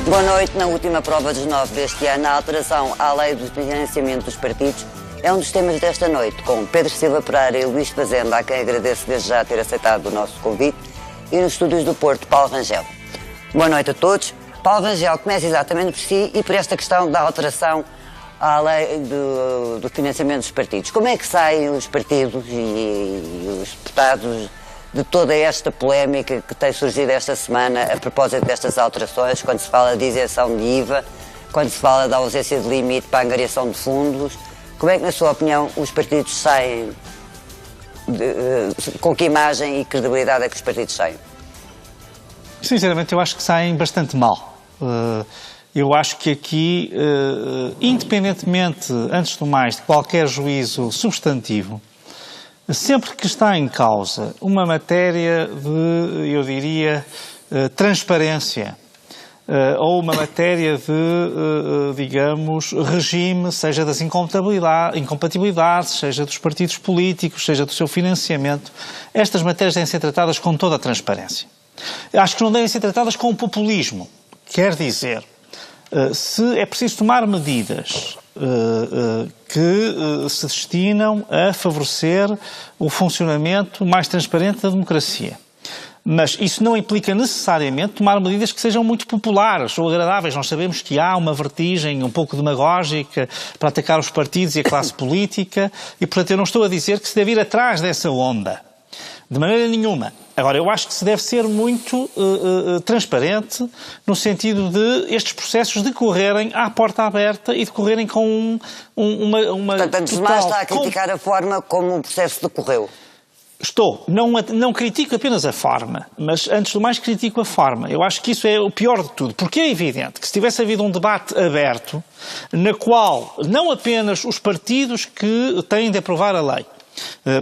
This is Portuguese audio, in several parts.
Boa noite. Na última prova dos 9 deste ano, a alteração à lei do financiamento dos partidos é um dos temas desta noite, com Pedro Silva Pereira e Luís Fazenda, a quem agradeço desde já ter aceitado o nosso convite, e nos estúdios do Porto, Paulo Rangel. Boa noite a todos. Paulo Rangel começa exatamente por si e por esta questão da alteração à lei do financiamento dos partidos. Como é que saem os partidos e os deputados de toda esta polémica que tem surgido esta semana a propósito destas alterações, quando se fala de isenção de IVA, quando se fala da ausência de limite para a angariação de fundos? Como é que, na sua opinião, os partidos saem? Com que imagem e credibilidade é que os partidos saem? Sinceramente, eu acho que saem bastante mal. Eu acho que aqui, independentemente, antes do mais, de qualquer juízo substantivo, sempre que está em causa uma matéria de, eu diria, transparência, ou uma matéria de, digamos, regime, seja das incompatibilidades, seja dos partidos políticos, seja do seu financiamento, estas matérias devem ser tratadas com toda a transparência. Acho que não devem ser tratadas com populismo. Quer dizer, se é preciso tomar medidas que se destinam a favorecer o funcionamento mais transparente da democracia, mas isso não implica necessariamente tomar medidas que sejam muito populares ou agradáveis. Nós sabemos que há uma vertigem um pouco demagógica para atacar os partidos e a classe política e, portanto, eu não estou a dizer que se deve ir atrás dessa onda. De maneira nenhuma. Agora, eu acho que se deve ser muito transparente no sentido de estes processos decorrerem à porta aberta e decorrerem com uma Portanto, antes de mais está a criticar a forma como o processo decorreu. Estou. Não critico apenas a forma, mas antes do mais critico a forma. Eu acho que isso é o pior de tudo, porque é evidente que se tivesse havido um debate aberto, na qual não apenas os partidos que têm de aprovar a lei,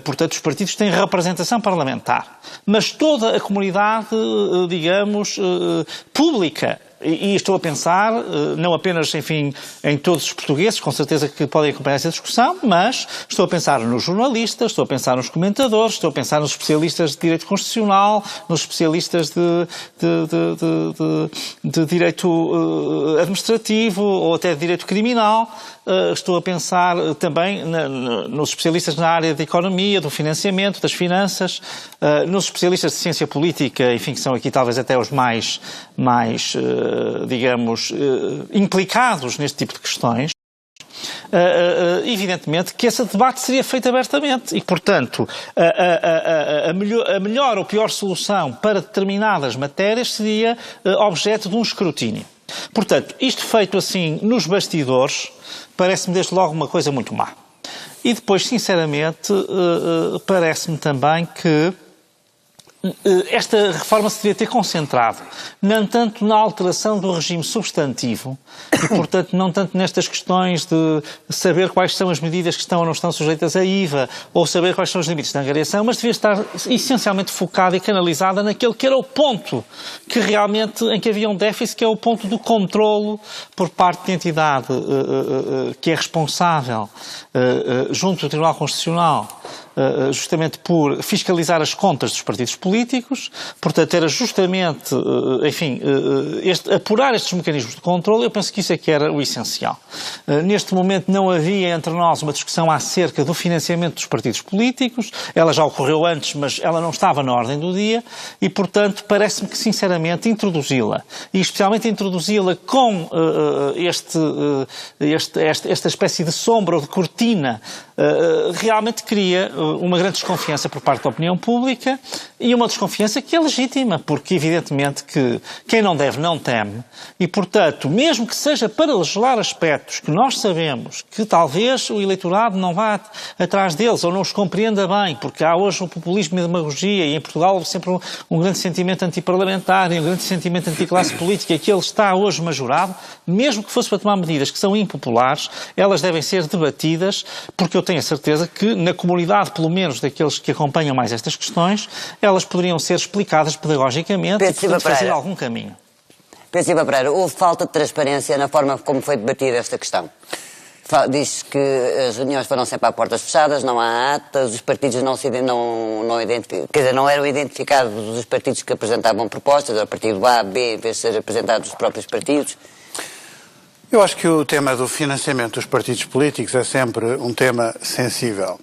portanto, os partidos têm representação parlamentar, mas toda a comunidade, digamos, pública, e estou a pensar, não apenas, enfim, em todos os portugueses, com certeza que podem acompanhar essa discussão, mas estou a pensar nos jornalistas, estou a pensar nos comentadores, estou a pensar nos especialistas de direito constitucional, nos especialistas de direito administrativo ou até de direito criminal. Estou a pensar também nos especialistas na área da economia, do financiamento, das finanças, nos especialistas de ciência política, enfim, que são aqui talvez até os mais digamos, implicados neste tipo de questões. Evidentemente que esse debate seria feito abertamente e, portanto, a melhor ou pior solução para determinadas matérias seria objeto de um escrutínio. Portanto, isto feito assim nos bastidores parece-me desde logo uma coisa muito má. E depois, sinceramente, parece-me também que esta reforma se devia ter concentrado não tanto na alteração do regime substantivo e, portanto, não tanto nestas questões de saber quais são as medidas que estão ou não estão sujeitas a IVA ou saber quais são os limites da angariação, mas devia estar essencialmente focada e canalizada naquele que era o ponto que realmente, em que havia um déficit, que é o ponto do controlo por parte da entidade que é responsável junto do Tribunal Constitucional justamente por fiscalizar as contas dos partidos políticos, portanto era justamente, enfim, apurar estes mecanismos de controle. Eu penso que isso é que era o essencial. Neste momento não havia entre nós uma discussão acerca do financiamento dos partidos políticos, ela já ocorreu antes, mas ela não estava na ordem do dia e, portanto, parece-me que, sinceramente, introduzi-la, e especialmente introduzi-la com esta espécie de sombra ou de cortina, realmente cria uma grande desconfiança por parte da opinião pública e uma desconfiança que é legítima, porque evidentemente que quem não deve não teme e, portanto, mesmo que seja para legislar aspectos que nós sabemos que talvez o eleitorado não vá atrás deles ou não os compreenda bem, porque há hoje o populismo e a demagogia e em Portugal houve sempre um grande sentimento antiparlamentar e um grande sentimento anticlasse política que ele está hoje majorado, mesmo que fosse para tomar medidas que são impopulares, elas devem ser debatidas, porque eu tenho a certeza que na comunidade, pelo menos daqueles que acompanham mais estas questões, elas poderiam ser explicadas pedagogicamente e, portanto, fazer algum caminho. Pedro Silva Pereira, houve falta de transparência na forma como foi debatida esta questão? Diz que as reuniões foram sempre a portas fechadas, não há atas, os partidos quer dizer, não eram identificados os partidos que apresentavam propostas, o partido A, B, em vez de ser apresentados os próprios partidos. Eu acho que o tema do financiamento dos partidos políticos é sempre um tema sensível.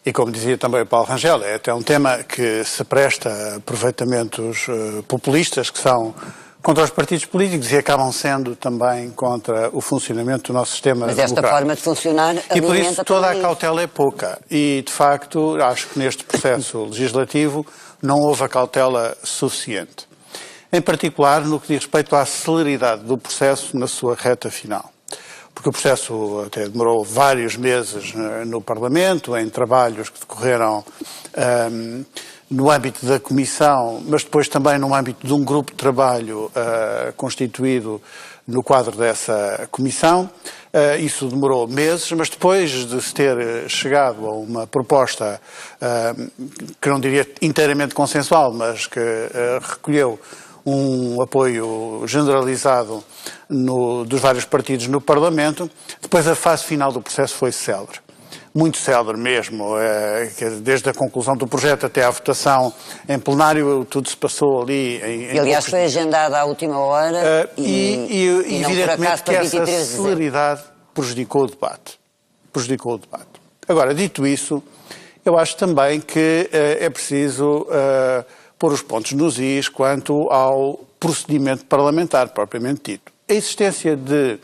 E como dizia também o Paulo Rangel, é até um tema que se presta a aproveitamentos populistas que são contra os partidos políticos e acabam sendo também contra o funcionamento do nosso sistema democrático. Mas esta forma de funcionar e por isso toda a cautela é pouca. E, de facto, acho que neste processo legislativo não houve a cautela suficiente. Em particular, no que diz respeito à celeridade do processo na sua reta final. Porque o processo até demorou vários meses no Parlamento, em trabalhos que decorreram no âmbito da Comissão, mas depois também no âmbito de um grupo de trabalho constituído no quadro dessa Comissão. Isso demorou meses, mas depois de se ter chegado a uma proposta que não diria inteiramente consensual, mas que recolheu um apoio generalizado dos vários partidos no Parlamento, depois a fase final do processo foi célere. Muito célere mesmo, desde a conclusão do projeto até à votação em plenário, tudo se passou ali em aliás, foi agendado à última hora e não por acaso que essa celeridade prejudicou o debate. Agora, dito isso, eu acho também que é preciso pôr os pontos nos is quanto ao procedimento parlamentar, propriamente dito. A existência de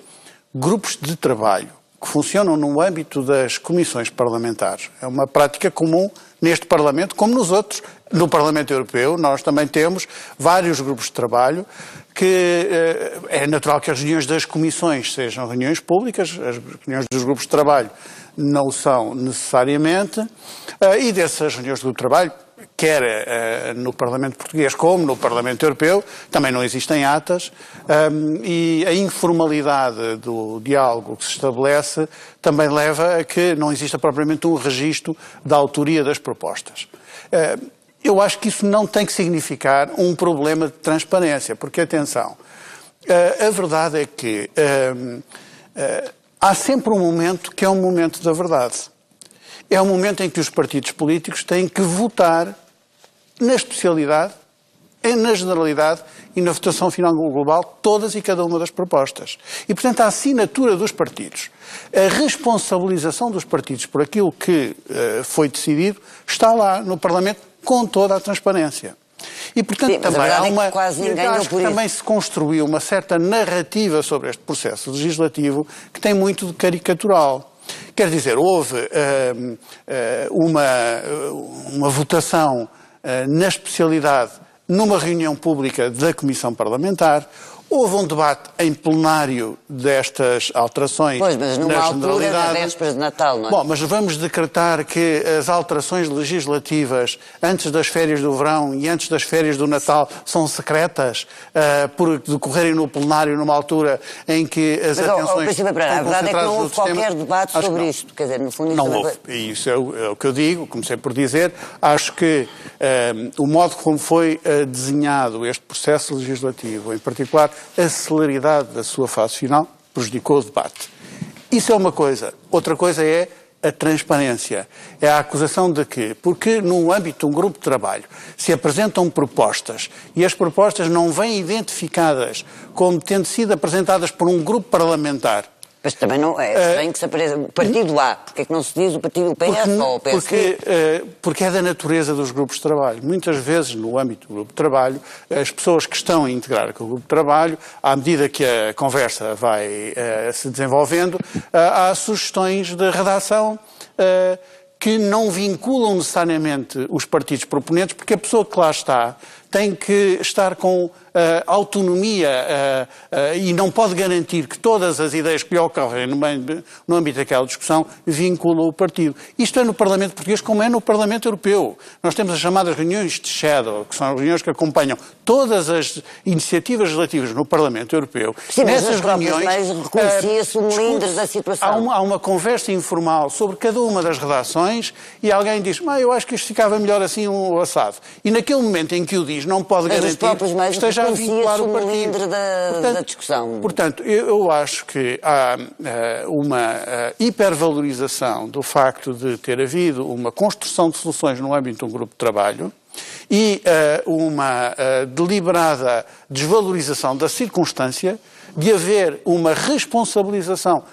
grupos de trabalho que funcionam no âmbito das comissões parlamentares é uma prática comum neste Parlamento, como nos outros. No Parlamento Europeu nós também temos vários grupos de trabalho que é natural que as reuniões das comissões sejam reuniões públicas, as reuniões dos grupos de trabalho não o são necessariamente, e dessas reuniões do grupo de trabalho, quer no Parlamento Português como no Parlamento Europeu, também não existem atas e a informalidade do diálogo que se estabelece também leva a que não exista propriamente um registro da autoria das propostas. Eu acho que isso não tem que significar um problema de transparência, porque, atenção, a verdade é que há sempre um momento que é um momento da verdade. É um momento em que os partidos políticos têm que votar na especialidade, na generalidade e na votação final global todas e cada uma das propostas. E, portanto, a assinatura dos partidos, a responsabilização dos partidos por aquilo que foi decidido, está lá no Parlamento com toda a transparência. E, portanto, também há uma... acho que também se construiu uma certa narrativa sobre este processo legislativo que tem muito de caricatural. Quer dizer, houve uma votação na especialidade numa reunião pública da Comissão Parlamentar, houve um debate em plenário destas alterações. Pois, mas numa altura da véspera de Natal, não é? Bom, mas vamos decretar que as alterações legislativas antes das férias do verão e antes das férias do Natal são secretas por decorrerem no plenário numa altura em que as atenções estão a verdade é que não houve qualquer tema. Debate sobre isto. Quer dizer, no fundo, não houve. E isso é o que eu digo, comecei por dizer. Acho que o modo como foi desenhado este processo legislativo, em particular a celeridade da sua fase final, prejudicou o debate. Isso é uma coisa. Outra coisa é a transparência. É a acusação de que, porque no âmbito de um grupo de trabalho se apresentam propostas e as propostas não vêm identificadas como tendo sido apresentadas por um grupo parlamentar. Mas também não é bem que se apareça o partido A. Porque é que não se diz o partido PS ou o PSD? Porque é da natureza dos grupos de trabalho. Muitas vezes, no âmbito do grupo de trabalho, as pessoas que estão a integrar aquele grupo de trabalho, à medida que a conversa vai se desenvolvendo, há sugestões de redação que não vinculam necessariamente os partidos proponentes, porque a pessoa que lá está tem que estar com autonomia e não pode garantir que todas as ideias que lhe ocorrem no âmbito daquela discussão vinculam o partido. Isto é no Parlamento Português como é no Parlamento Europeu. Nós temos as chamadas reuniões de shadow, que são reuniões que acompanham todas as iniciativas legislativas no Parlamento Europeu. Sim, nessas reuniões reconhecia-se o melindre da situação. Há uma conversa informal sobre cada uma das redações e alguém diz, eu acho que isto ficava melhor assim ou assado. E naquele momento em que o diz, país não pode mas garantir os próprios meios esteja a vincular o partido. melindre da discussão. Portanto, eu acho que há uma hipervalorização do facto de ter havido uma construção de soluções no âmbito de um grupo de trabalho e uma deliberada desvalorização da circunstância de haver uma responsabilização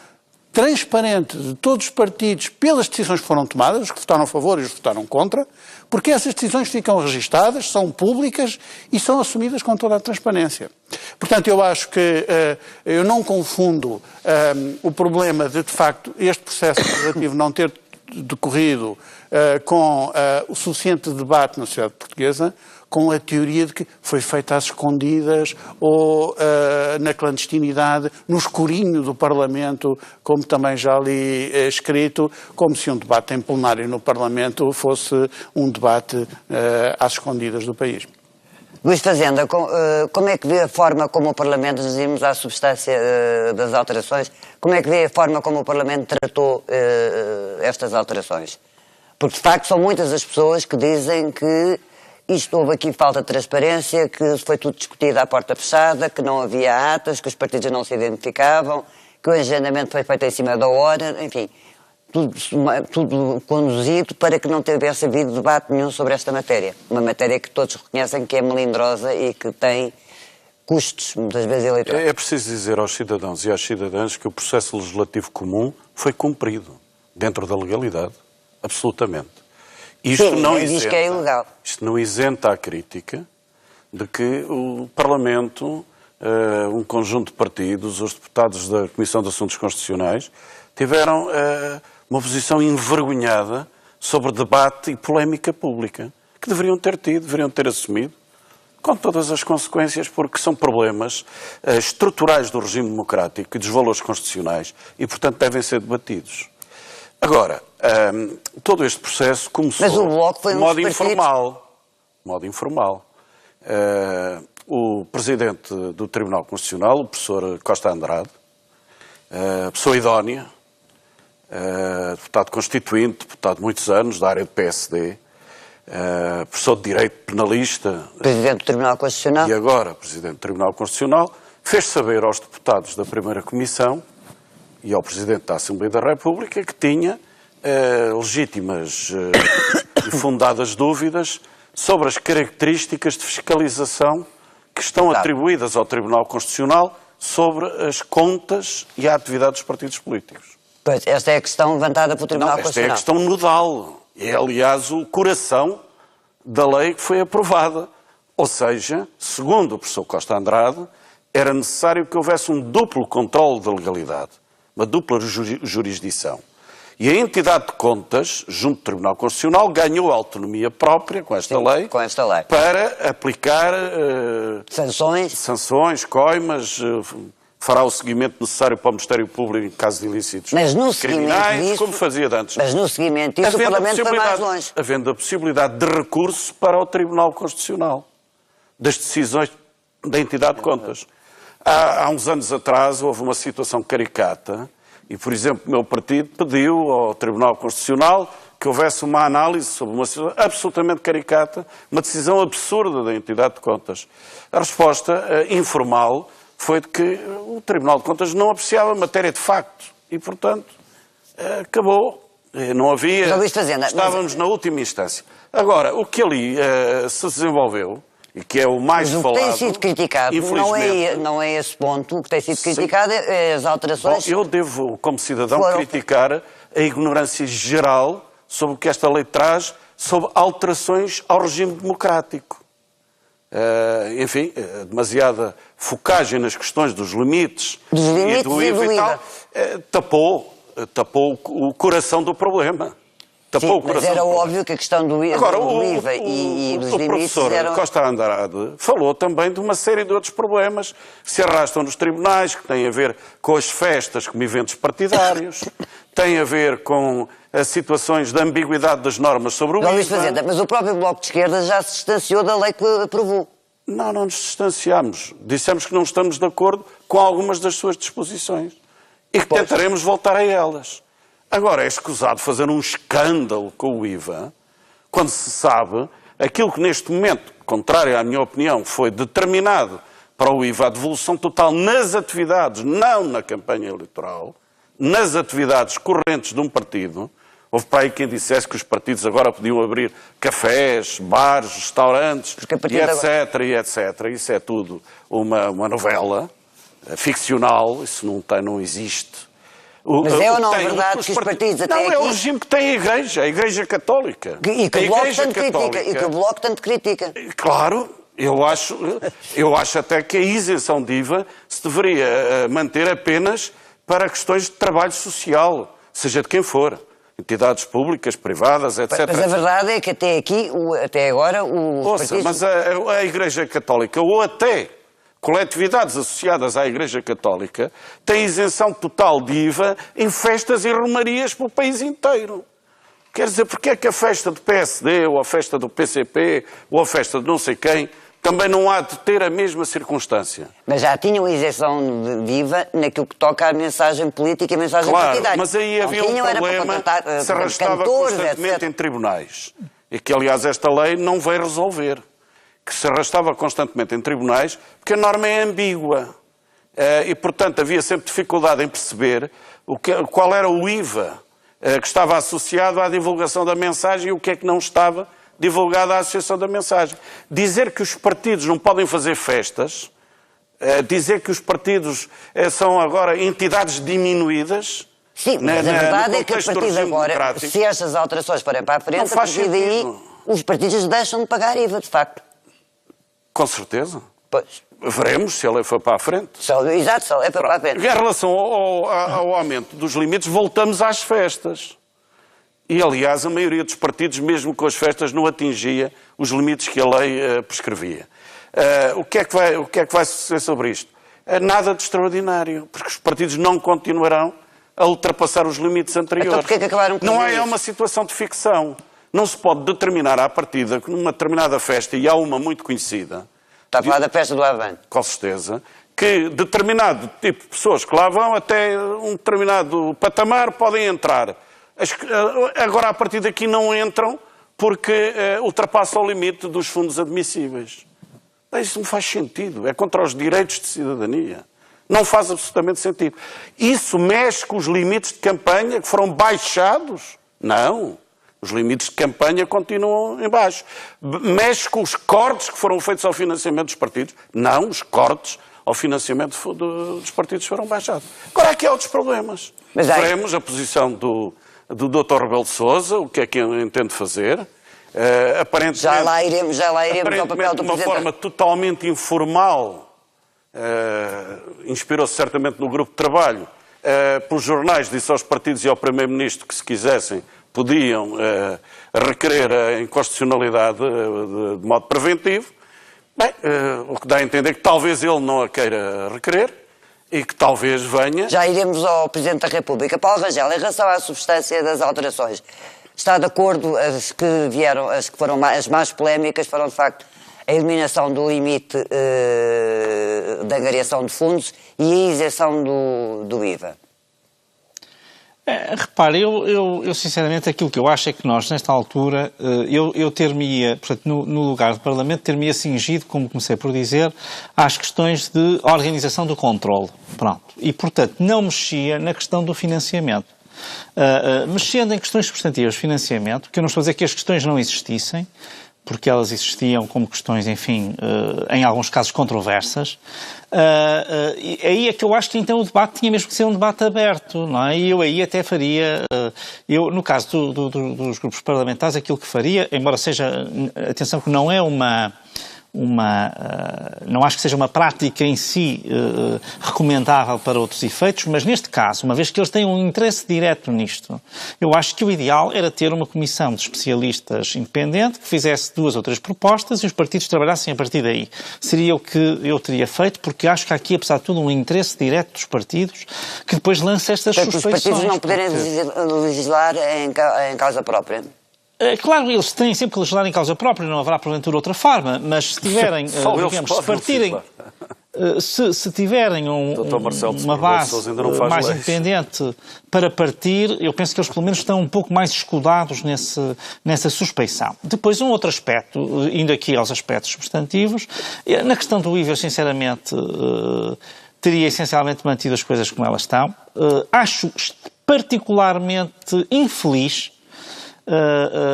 transparente de todos os partidos pelas decisões que foram tomadas, os que votaram a favor e os que votaram contra, porque essas decisões ficam registadas, são públicas e são assumidas com toda a transparência. Portanto, eu acho que eu não confundo o problema de facto, este processo legislativo não ter decorrido com o suficiente debate na sociedade portuguesa, com a teoria de que foi feita às escondidas ou na clandestinidade, no escurinho do Parlamento, como também já li escrito, como se um debate em plenário no Parlamento fosse um debate às escondidas do país. Luís Fazenda, como é que vê a forma como o Parlamento, nos irmos à substância das alterações, como é que vê a forma como o Parlamento tratou estas alterações? Porque, de facto, são muitas as pessoas que dizem que houve aqui falta de transparência, que foi tudo discutido à porta fechada, que não havia atas, que os partidos não se identificavam, que o agendamento foi feito em cima da hora, enfim, tudo conduzido para que não tivesse havido debate nenhum sobre esta matéria. Uma matéria que todos reconhecem que é melindrosa e que tem custos, muitas vezes, eleitorais. É preciso dizer aos cidadãos e às cidadãs que o processo legislativo comum foi cumprido, dentro da legalidade, absolutamente. Isto Sim, não diz isenta, que é ilegal. Isto não isenta a crítica de que o Parlamento, um conjunto de partidos, os deputados da Comissão de Assuntos Constitucionais, tiveram uma posição envergonhada sobre debate e polémica pública, que deveriam ter assumido, com todas as consequências, porque são problemas estruturais do regime democrático e dos valores constitucionais e, portanto, devem ser debatidos. Agora, todo este processo começou Mas o Bloco foi de modo informal. O Presidente do Tribunal Constitucional, o professor Costa Andrade, pessoa idónea, deputado constituinte, deputado de muitos anos, da área do PSD, professor de Direito Penalista. Presidente do Tribunal Constitucional. E agora Presidente do Tribunal Constitucional, fez saber aos deputados da primeira Comissão e ao Presidente da Assembleia da República que tinha legítimas e fundadas dúvidas sobre as características de fiscalização que estão atribuídas ao Tribunal Constitucional sobre as contas e a atividade dos partidos políticos. Pois, esta é a questão levantada pelo Tribunal Constitucional. Esta é a questão nodal. É, aliás, o coração da lei que foi aprovada. Ou seja, segundo o professor Costa Andrade, era necessário que houvesse um duplo controle da legalidade, uma dupla jurisdição. E a entidade de contas, junto do Tribunal Constitucional, ganhou autonomia própria com esta lei para aplicar sanções, coimas, fará o seguimento necessário para o Ministério Público em caso de ilícitos criminais, como fazia antes. Mas no seguimento disso o Parlamento foi mais longe. Havendo a possibilidade de recurso para o Tribunal Constitucional das decisões da entidade de contas. Há uns anos atrás houve uma situação caricata e, por exemplo, o meu partido pediu ao Tribunal Constitucional que houvesse uma análise sobre uma situação absolutamente caricata, uma decisão absurda da entidade de contas. A resposta informal foi de que o Tribunal de Contas não apreciava matéria de facto e, portanto, acabou. Não havia... Estávamos na última instância. Agora, o que ali se desenvolveu, e que é o mais falado... O que tem sido criticado não é esse ponto. O que tem sido criticado é as alterações... Bom, eu devo, como cidadão, criticar a ignorância geral sobre o que esta lei traz sobre alterações ao regime democrático. Enfim, demasiada focagem nas questões dos limites e do IVA e tal, tapou o coração do problema. Sim, mas era óbvio que a questão do IVA e dos limites O professor Costa Andrade falou também de uma série de outros problemas que se arrastam nos tribunais, que têm a ver com as festas como eventos partidários, têm a ver com as situações de ambiguidade das normas sobre o IVA. Mas o próprio Bloco de Esquerda já se distanciou da lei que aprovou. Não nos distanciamos. Dissemos que não estamos de acordo com algumas das suas disposições e que tentaremos voltar a elas. Agora, é escusado fazer um escândalo com o IVA, quando se sabe aquilo que neste momento, contrário à minha opinião, foi determinado para o IVA, a devolução total nas atividades, não na campanha eleitoral, nas atividades correntes de um partido. Houve para aí quem dissesse que os partidos agora podiam abrir cafés, bares, restaurantes, e etc. Isso é tudo uma novela ficcional, isso não existe. Mas é ou não é verdade que os partidos até aqui... Não, é o regime que tem a Igreja Católica. E que o Bloco tanto critica. Claro, eu acho até que a isenção de IVA se deveria manter apenas para questões de trabalho social, seja de quem for. Entidades públicas, privadas, etc. Mas a verdade é que até aqui, até agora, partidos... Mas a Igreja Católica, ou até coletividades associadas à Igreja Católica, têm isenção total de IVA em festas e romarias pelo país inteiro. Quer dizer, porque é que a festa do PSD, ou a festa do PCP, ou a festa de não sei quem, também não há de ter a mesma circunstância? Mas já tinham isenção de IVA naquilo que toca à mensagem política e à mensagem partidária. Mas aí havia um problema que se arrastava constantemente em tribunais. E que, aliás, esta lei não veio resolver. Que se arrastava constantemente em tribunais, porque a norma é ambígua. E, portanto, havia sempre dificuldade em perceber qual era o IVA que estava associado à divulgação da mensagem e o que é que não estava divulgado à associação da mensagem. Dizer que os partidos não podem fazer festas, dizer que os partidos são agora entidades diminuídas... Sim, mas a verdade é que a partir de agora, se estas alterações forem para a frente, a partir daí os partidos deixam de pagar IVA, de facto. Com certeza. Pois. Veremos se a lei for para a frente. Exato, se a lei for para a frente. Em relação ao aumento dos limites, voltamos às festas. E, aliás, a maioria dos partidos, mesmo com as festas, não atingia os limites que a lei prescrevia. O que é que vai suceder sobre isto? Nada de extraordinário, porque os partidos não continuarão a ultrapassar os limites anteriores. Então, porquê que acabaram com não é uma situação de ficção. Não se pode determinar à partida que numa determinada festa, e há uma muito conhecida... Está a falar da festa do Avante. Com certeza. Que determinado tipo de pessoas que lá vão, até um determinado patamar, podem entrar. Agora, a partir daqui, não entram porque ultrapassam o limite dos fundos admissíveis. Isso não faz sentido. É contra os direitos de cidadania. Não faz absolutamente sentido. Isso mexe com os limites de campanha que foram baixados? Não. Os limites de campanha continuam em baixo. Mexe com os cortes que foram feitos ao financiamento dos partidos? Não. Os cortes ao financiamento dos partidos foram baixados. Agora, aqui há outros problemas. Veremos a posição do Dr. Rebelo de Sousa, o que é que ele entende fazer. Aparentemente, já lá iremos ao papel do de uma forma totalmente informal, inspirou-se certamente no grupo de trabalho, pelos jornais, disse aos partidos e ao Primeiro-Ministro que, se quisessem, podiam requerer a inconstitucionalidade de modo preventivo. Bem, o que dá a entender que talvez ele não a queira requerer e que talvez venha... Já iremos ao Presidente da República. Paulo Rangel, em relação à substância das alterações, está de acordo? As que foram as mais polémicas foram, de facto, a eliminação do limite da angariação de fundos e a isenção do IVA. Repare, eu sinceramente aquilo que eu acho é que nós, nesta altura, eu ter-me-ia, portanto, no lugar do Parlamento, ter-me-ia cingido, como comecei por dizer, às questões de organização do controle. Pronto. E, portanto, não mexia na questão do financiamento. Mexendo em questões substantivas de financiamento, que eu não estou a dizer que as questões não existissem, porque elas existiam como questões, enfim, em alguns casos controversas. Aí é que eu acho que então o debate tinha mesmo que ser um debate aberto, não é? E eu aí até faria, no caso dos grupos parlamentares, aquilo que faria, embora seja, atenção que não é não acho que seja uma prática em si recomendável para outros efeitos, mas neste caso, uma vez que eles têm um interesse direto nisto, eu acho que o ideal era ter uma comissão de especialistas independente que fizesse 2 ou 3 propostas e os partidos trabalhassem a partir daí. Seria o que eu teria feito, porque acho que há aqui, apesar de tudo, um interesse direto dos partidos que depois lança estas suspeições. Os partidos não poderem legislar em causa própria. Claro, eles têm sempre que legislar em causa própria, não haverá porventura outra forma, mas se tiverem, digamos, se partirem... Se tiverem uma base mais independente para partir, eu penso que eles pelo menos estão um pouco mais escudados nessa suspeição. Depois, um outro aspecto, indo aqui aos aspectos substantivos, na questão do IVA, eu sinceramente teria essencialmente mantido as coisas como elas estão. Acho particularmente infeliz,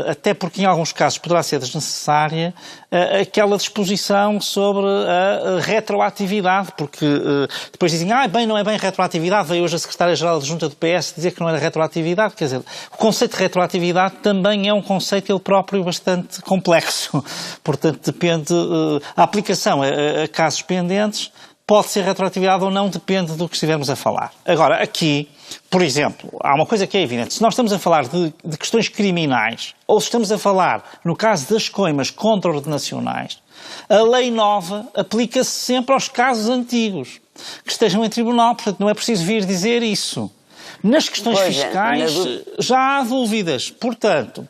até porque em alguns casos poderá ser desnecessária, aquela disposição sobre a retroatividade, porque depois dizem, bem, não é bem retroatividade, veio hoje a Secretária-Geral Adjunta do PS dizer que não era retroatividade, quer dizer, o conceito de retroatividade também é um conceito ele próprio bastante complexo, portanto depende, a aplicação a casos pendentes pode ser retroatividade ou não, depende do que estivermos a falar. Agora, aqui, por exemplo, há uma coisa que é evidente. Se nós estamos a falar de questões criminais, ou se estamos a falar, no caso das coimas contraordenacionais, a lei nova aplica-se sempre aos casos antigos, que estejam em tribunal. Portanto, não é preciso vir dizer isso. Nas questões fiscais já há dúvidas. Portanto,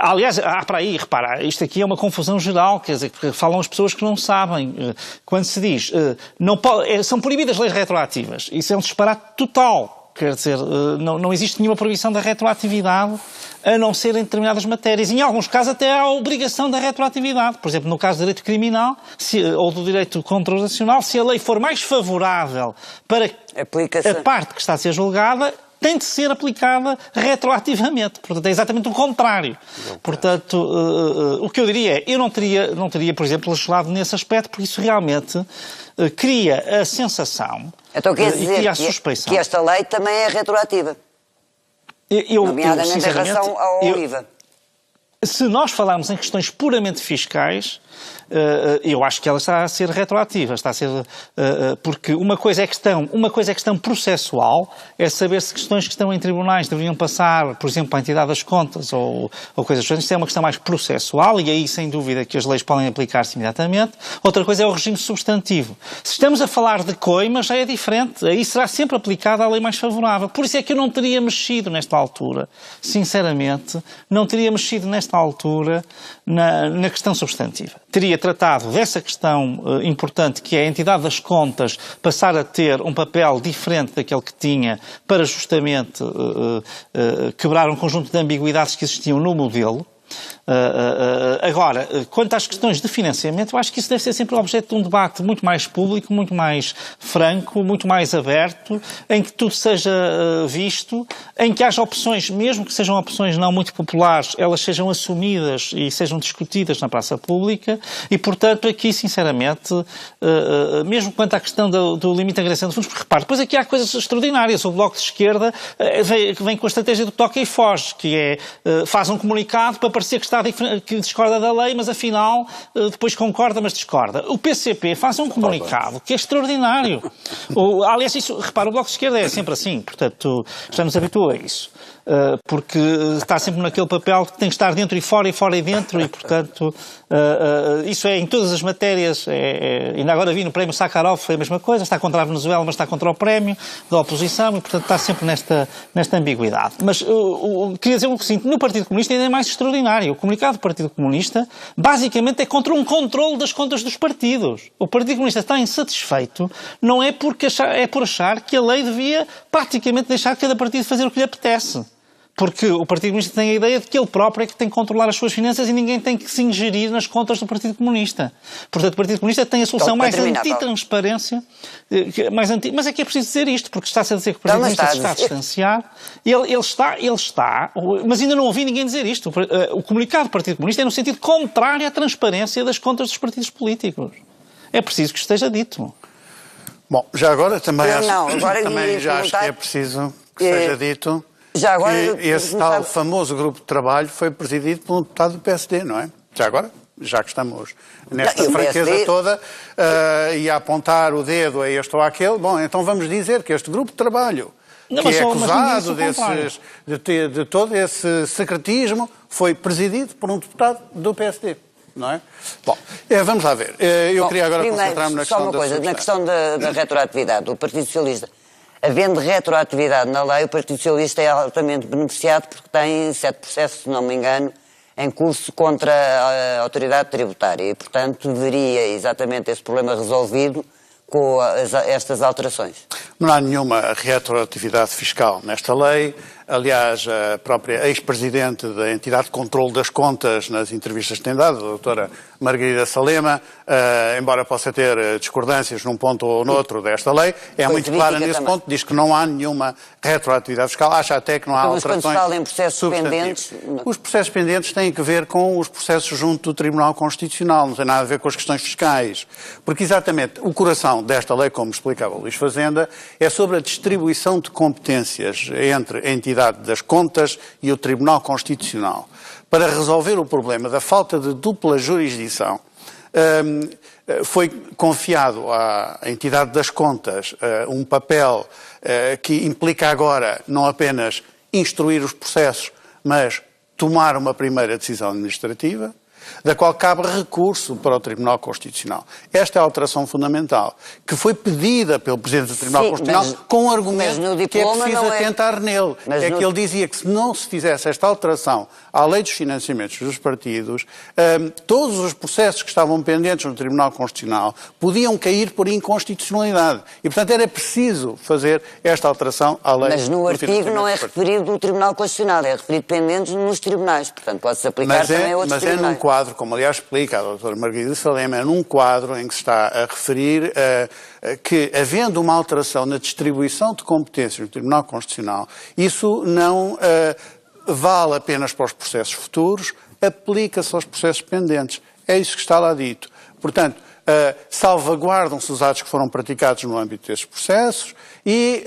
aliás, há para aí, repara, isto aqui é uma confusão geral, quer dizer, que falam as pessoas que não sabem. Quando se diz, são proibidas leis retroativas, isso é um disparate total. Quer dizer, não existe nenhuma proibição da retroatividade, a não ser em determinadas matérias. E, em alguns casos, até há a obrigação da retroatividade. Por exemplo, no caso do direito criminal ou do direito contraordenacional, se a lei for mais favorável para a parte que está a ser julgada, tem de ser aplicada retroativamente. Portanto, é exatamente o contrário. Portanto, o que eu diria é, eu não teria, por exemplo, legislado nesse aspecto, porque isso realmente cria a sensação então, quer dizer e cria a suspeição. Que esta lei também é retroativa. Nomeadamente em relação ao IVA. Se nós falarmos em questões puramente fiscais, eu acho que ela está a ser retroativa, porque uma coisa é questão processual, é saber se questões que estão em tribunais deveriam passar, por exemplo, para a entidade das contas ou coisas assim. Isso é uma questão mais processual e aí, sem dúvida, que as leis podem aplicar-se imediatamente. Outra coisa é o regime substantivo. Se estamos a falar de coimas, já é diferente. Aí será sempre aplicada a lei mais favorável. Por isso é que eu não teria mexido nesta altura. Sinceramente, não teria mexido nesta altura na questão substantiva. Teria tratado dessa questão importante, que é a entidade das contas passar a ter um papel diferente daquele que tinha para justamente quebrar um conjunto de ambiguidades que existiam no modelo. Agora, quanto às questões de financiamento, eu acho que isso deve ser sempre objeto de um debate muito mais público, muito mais franco, muito mais aberto, em que tudo seja visto, em que haja opções, mesmo que sejam opções não muito populares, elas sejam assumidas e sejam discutidas na praça pública e, portanto, aqui, sinceramente, mesmo quanto à questão do limite de agressão de fundos, porque, repare, depois aqui há coisas extraordinárias. O Bloco de Esquerda vem com a estratégia do toca e foge, que é faz um comunicado para parecer que discorda da lei, mas afinal depois concorda, mas discorda. O PCP faz um comunicado que é extraordinário. Aliás, repara, o Bloco de Esquerda é sempre assim, portanto, já nos habituou a isso. Porque está sempre naquele papel que tem que estar dentro e fora e dentro e, portanto, isso é em todas as matérias. Ainda agora vi no prémio Sakharov, foi a mesma coisa, está contra a Venezuela, mas está contra o prémio da oposição e, portanto, está sempre nesta ambiguidade. Mas queria dizer o seguinte, no Partido Comunista ainda é mais extraordinário. O comunicado do Partido Comunista, basicamente, é contra um controle das contas dos partidos. O Partido Comunista está insatisfeito, não é por achar que a lei devia praticamente deixar cada partido fazer o que lhe apetece. Porque o Partido Comunista tem a ideia de que ele próprio é que tem que controlar as suas finanças e ninguém tem que se ingerir nas contas do Partido Comunista. Portanto, o Partido Comunista tem a solução mais anti-transparência. Mas é que é preciso dizer isto, porque está-se a dizer que o Partido Comunista se está a distanciar. Ele está, mas ainda não ouvi ninguém dizer isto. O comunicado do Partido Comunista é no sentido contrário à transparência das contas dos partidos políticos. É preciso que esteja dito. Bom, já agora também acho que é preciso que seja dito... Já agora, que esse tal famoso grupo de trabalho foi presidido por um deputado do PSD, não é? Já agora, já que estamos nesta franqueza toda e a apontar o dedo a este ou àquele, bom, então vamos dizer que este grupo de trabalho, que é acusado de todo esse secretismo, foi presidido por um deputado do PSD. Não é? Bom, vamos lá ver. Eu queria agora concentrar-me na questão na questão da retroatividade. O Partido Socialista, havendo retroatividade na lei, o Partido Socialista é altamente beneficiado porque tem 7 processos, se não me engano, em curso contra a autoridade tributária e, portanto, veria exatamente esse problema resolvido com estas alterações? Não há nenhuma retroatividade fiscal nesta lei. Aliás, a própria ex-presidente da entidade de controle das contas, nas entrevistas que tem dado, a doutora Margarida Salema, embora possa ter discordâncias num ponto ou noutro desta lei, é muito clara nesse ponto, diz que não há nenhuma retroatividade fiscal, acha até que não há alterações. Mas quando se fala em processos pendentes... Os processos pendentes têm que ver com os processos junto do Tribunal Constitucional, não tem nada a ver com as questões fiscais. Porque exatamente o coração desta lei, como explicava o Luís Fazenda, é sobre a distribuição de competências entre a entidade das contas e o Tribunal Constitucional. Para resolver o problema da falta de dupla jurisdição, foi confiado à entidade das contas um papel que implica agora não apenas instruir os processos, mas tomar uma primeira decisão administrativa, da qual cabe recurso para o Tribunal Constitucional. Esta é a alteração fundamental, que foi pedida pelo Presidente do Tribunal Constitucional com um argumento que é preciso atentar nele. É que ele dizia que se não se fizesse esta alteração à lei dos financiamentos dos partidos, todos os processos que estavam pendentes no Tribunal Constitucional podiam cair por inconstitucionalidade. E, portanto, era preciso fazer esta alteração à lei. Mas no artigo não é referido o Tribunal Constitucional, é referido pendentes nos tribunais. Portanto, pode-se aplicar também a outros tribunais. Mas é num quadro, como aliás explica a doutora Margarida Salema, é num quadro em que se está a referir que, havendo uma alteração na distribuição de competências no Tribunal Constitucional, isso não vale apenas para os processos futuros, aplica-se aos processos pendentes. É isso que está lá dito. Portanto, salvaguardam-se os atos que foram praticados no âmbito desses processos e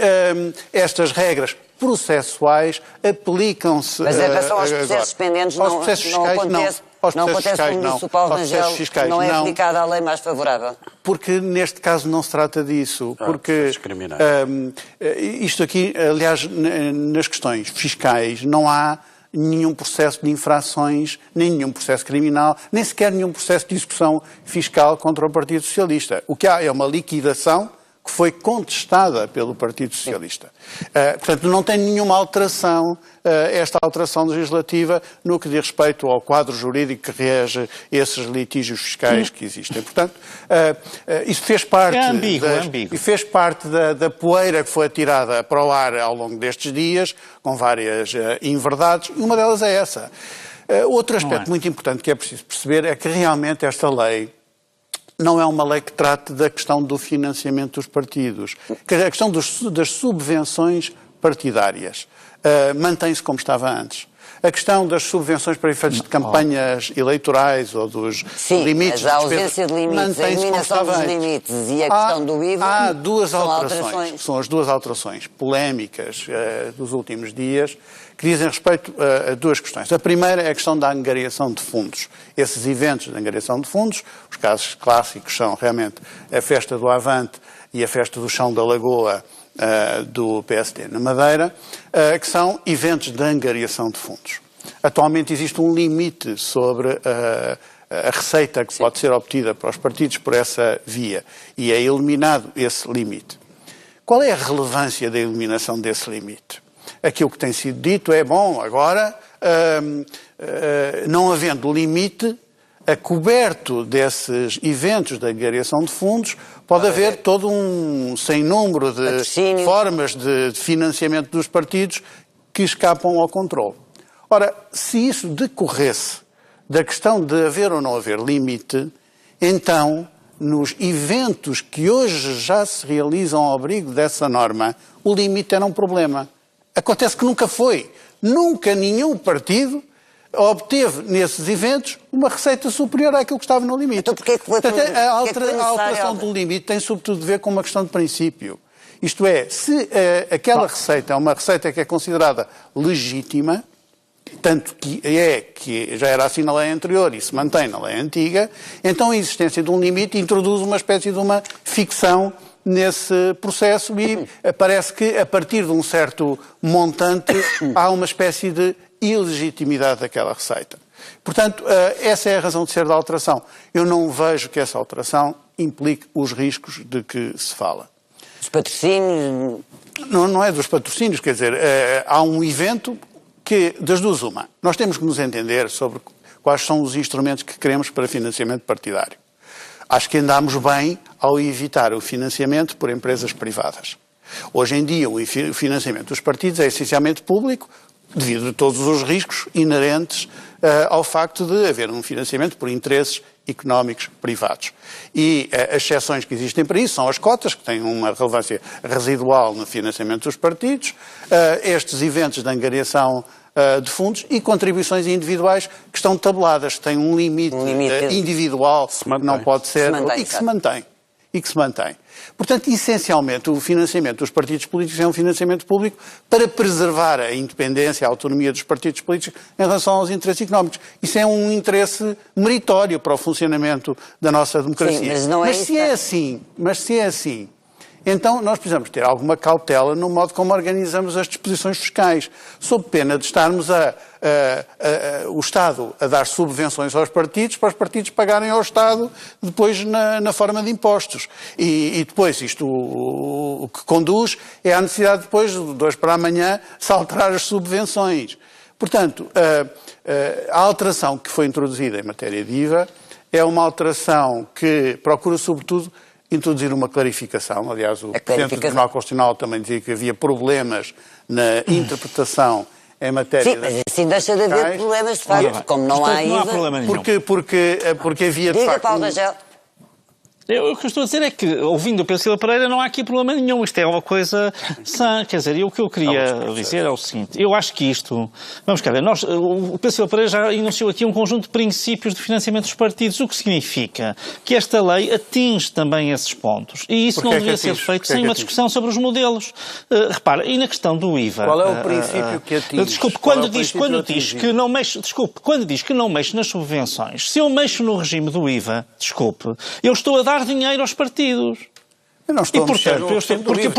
estas regras processuais aplicam-se... Mas em relação aos processos pendentes não acontece... Não acontece como disse o Paulo Rangel, não é aplicada a lei mais favorável. Porque neste caso não se trata disso. Porque isto aqui, aliás, nas questões fiscais, não há nenhum processo de infrações, nem nenhum processo criminal, nem sequer nenhum processo de execução fiscal contra o Partido Socialista. O que há é uma liquidação que foi contestada pelo Partido Socialista. Portanto, não tem nenhuma alteração, esta alteração legislativa, no que diz respeito ao quadro jurídico que rege esses litígios fiscais que existem. Portanto, isso fez parte, e fez parte da poeira que foi atirada para o ar ao longo destes dias, com várias inverdades, e uma delas é essa. Outro aspecto muito importante que é preciso perceber é que realmente esta lei não é uma lei que trate da questão do financiamento dos partidos. A questão das subvenções partidárias mantém-se como estava antes. A questão das subvenções para efeitos de campanhas eleitorais ou dos limites... Sim, mas a ausência de limites, a eliminação dos limites e a questão do IVA... Há duas alterações, são as duas alterações polémicas dos últimos dias, que dizem respeito a duas questões. A primeira é a questão da angariação de fundos. Esses eventos de angariação de fundos, os casos clássicos são realmente a festa do Avante e a festa do Chão da Lagoa do PSD na Madeira, que são eventos de angariação de fundos. Atualmente existe um limite sobre a receita que pode ser obtida para os partidos por essa via e é eliminado esse limite. Qual é a relevância da eliminação desse limite? Aquilo que tem sido dito é, bom, agora, não havendo limite, a coberto desses eventos de angariação de fundos, pode haver todo um sem número de formas de financiamento dos partidos que escapam ao controle. Ora, se isso decorresse da questão de haver ou não haver limite, então, nos eventos que hoje já se realizam ao abrigo dessa norma, o limite era um problema. Acontece que nunca foi. Nunca nenhum partido obteve nesses eventos uma receita superior àquilo que estava no limite. Então porquê que foi Portanto, a alteração do limite tem sobretudo a ver com uma questão de princípio. Isto é, se aquela receita é uma receita que é considerada legítima, tanto que já era assim na lei anterior e se mantém na lei antiga, então a existência de um limite introduz uma espécie de uma ficção nesse processo e parece que a partir de um certo montante há uma espécie de ilegitimidade daquela receita. Portanto, essa é a razão de ser da alteração. Eu não vejo que essa alteração implique os riscos de que se fala. Os patrocínios... Não é dos patrocínios, quer dizer, há um evento que, das duas uma, nós temos que nos entender sobre quais são os instrumentos que queremos para financiamento partidário. acho que andámos bem ao evitar o financiamento por empresas privadas. Hoje em dia, o financiamento dos partidos é essencialmente público, devido a todos os riscos inerentes ao facto de haver um financiamento por interesses económicos privados. E as exceções que existem para isso são as cotas, que têm uma relevância residual no financiamento dos partidos, estes eventos de angariação de fundos e contribuições individuais que estão tabeladas, têm um limite individual que não pode ser e que se mantém. Portanto, essencialmente, o financiamento dos partidos políticos é um financiamento público para preservar a independência, a autonomia dos partidos políticos em relação aos interesses económicos. Isso é um interesse meritório para o funcionamento da nossa democracia. Sim, mas não é isso. Mas se é assim, então nós precisamos ter alguma cautela no modo como organizamos as disposições fiscais, sob pena de estarmos o Estado a dar subvenções aos partidos para os partidos pagarem ao Estado depois na forma de impostos. E depois isto o que conduz é à necessidade depois, de hoje para amanhã, se alterar as subvenções. Portanto, a alteração que foi introduzida em matéria de IVA é uma alteração que procura, sobretudo, introduzir uma clarificação. Aliás, o Presidente do Tribunal Constitucional também dizia que havia problemas na interpretação em matéria... Sim, mas assim deixa de haver problemas, de facto, como não há IVA. Não há problema nenhum. Porque havia, de Diga, facto... Paulo Rangel. O que eu estou a dizer é que, ouvindo o Pedro Silva Pereira, não há aqui problema nenhum. Isto é uma coisa sã. Quer dizer, o que eu queria dizer é o seguinte. Eu acho que isto... Vamos cá ver. O Pedro Silva Pereira já enunciou aqui um conjunto de princípios de financiamento dos partidos, o que significa que esta lei atinge também esses pontos. E isso não devia ser feito sem uma discussão sobre os modelos. Repara, e na questão do IVA... Qual é o princípio que atinge? Desculpe, quando diz que não mexe... Desculpe, quando diz que não mexe nas subvenções, se eu mexo no regime do IVA, desculpe, eu estou a dar dinheiro aos partidos. Eu não estou a mexer no regime do IVA.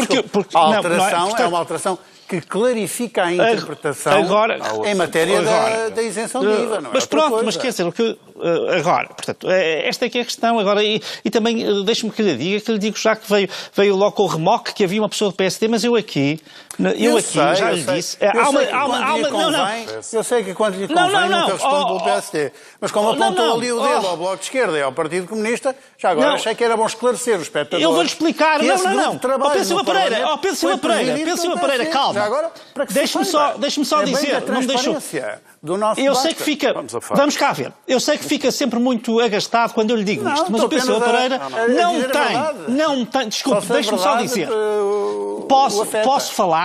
A alteração é uma alteração que clarifica a interpretação em matéria da isenção de IVA, não é? Mas pronto, mas quer dizer, agora, portanto, esta é que é a questão agora, e também deixe-me que lhe digo já que veio logo com o remoque que havia uma pessoa do PSD, mas eu aqui já lhe disse, eu sei que quando lhe convém nunca respondo pelo PSD, mas como apontou ali o dedo ao Bloco de Esquerda e ao Partido Comunista, já agora achei que era bom esclarecer os espectadores. Eu vou-lhe explicar, Pedro Silva Pereira, calma. Deixe-me só dizer, não me deixou. Eu sei que fica, vamos cá ver, eu sei que fica sempre muito agastado quando eu lhe digo isto, mas o Pedro Silva Pereira não tem, desculpe, deixe-me só dizer, posso falar?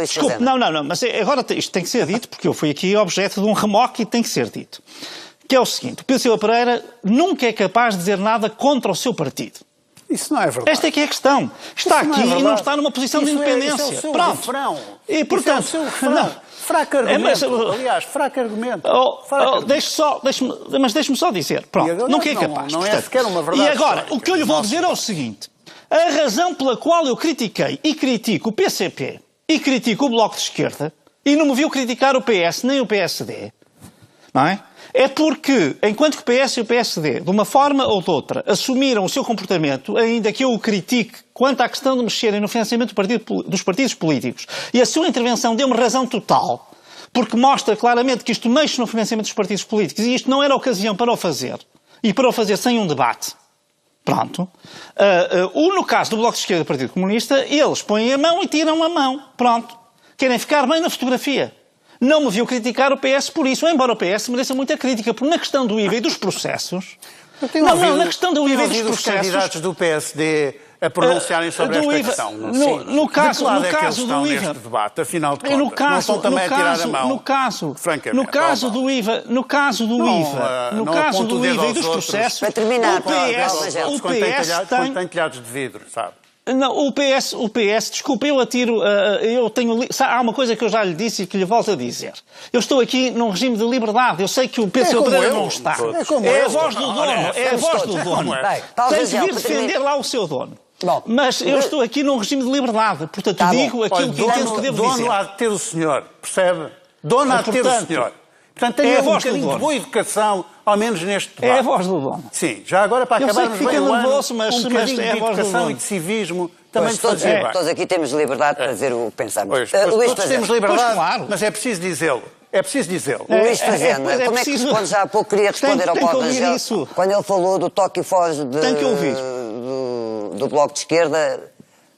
Desculpe, não, mas agora isto tem que ser dito, porque eu fui aqui objeto de um remoque e tem que ser dito. Que é o seguinte, o Pedro Silva Pereira nunca é capaz de dizer nada contra o seu partido. Isso não é verdade. Esta é que é a questão. Está aqui e não está numa posição de independência. Isso é o seu refrão. E, portanto, isso é o seu refrão. Fraco argumento. Aliás, fraco argumento. Mas deixe-me só dizer. Pronto, nunca é capaz. Não é sequer uma verdade. E agora, o que eu lhe vou dizer é o seguinte. A razão pela qual eu critiquei e critico o PCP e critico o Bloco de Esquerda e não me viu criticar o PS nem o PSD, não é? É porque, enquanto que o PS e o PSD, de uma forma ou de outra, assumiram o seu comportamento, ainda que eu o critique quanto à questão de mexerem no financiamento dos partidos políticos, e a sua intervenção deu-me razão total, porque mostra claramente que isto mexe no financiamento dos partidos políticos, e isto não era ocasião para o fazer, e para o fazer sem um debate. Pronto. No caso do Bloco de Esquerda e do Partido Comunista, eles põem a mão e tiram a mão. Pronto. Querem ficar bem na fotografia. Não me viu criticar o PS por isso, embora o PS mereça muita crítica, porque na questão do IVA e dos processos... na questão do IVA e dos processos... os candidatos do PSD a pronunciarem sobre esta questão. No caso do IVA... neste debate, afinal de contas, não estão também a tirar a mão. No caso do IVA e dos processos... Para terminar, o PS tem telhados de vidro, sabe? Não, o PS, desculpe, há uma coisa que eu já lhe disse e que lhe volto a dizer. Eu estou aqui num regime de liberdade, eu sei que o Pedro Silva Pereira não está. É a voz do dono, Tem que vir defender lá o seu dono. Bom, mas eu estou aqui num regime de liberdade, portanto digo aquilo que entendo que devo dizer. Dono há de ter o senhor, percebe? Dono há de ter o senhor. Portanto, tenha um bocadinho de boa educação, ao menos neste debate. É a voz do dono. Sim, já agora para acabarmos bem o ano, um bocadinho de educação e de civismo também todos aqui temos liberdade para dizer o que pensamos. Todos temos liberdade, mas é preciso dizê-lo. É preciso dizê-lo. Luís Fazenda, é como é que responde? Já há pouco queria responder ao tem que Paulo ouvir Rangel. isso. Quando ele falou do toque e foge Tem que ouvir. do Bloco de Esquerda,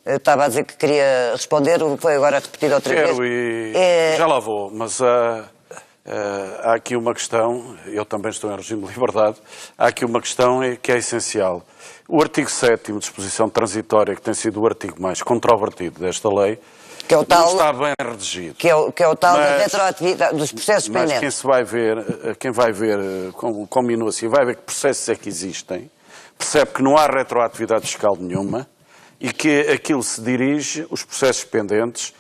eu estava a dizer que queria responder, foi agora repetido outra vez. Quero e já lá vou, mas há aqui uma questão, eu também estou em regime de liberdade, há aqui uma questão que é essencial. O artigo 7º, disposição transitória, que tem sido o artigo mais controvertido desta lei, Que é o tal, não está bem redigido. que é o tal da retroatividade dos processos Mas pendentes. quem vai ver com minúcia, vai ver que processos é que existem, percebe que não há retroatividade fiscal nenhuma e que aquilo se dirige, os processos pendentes,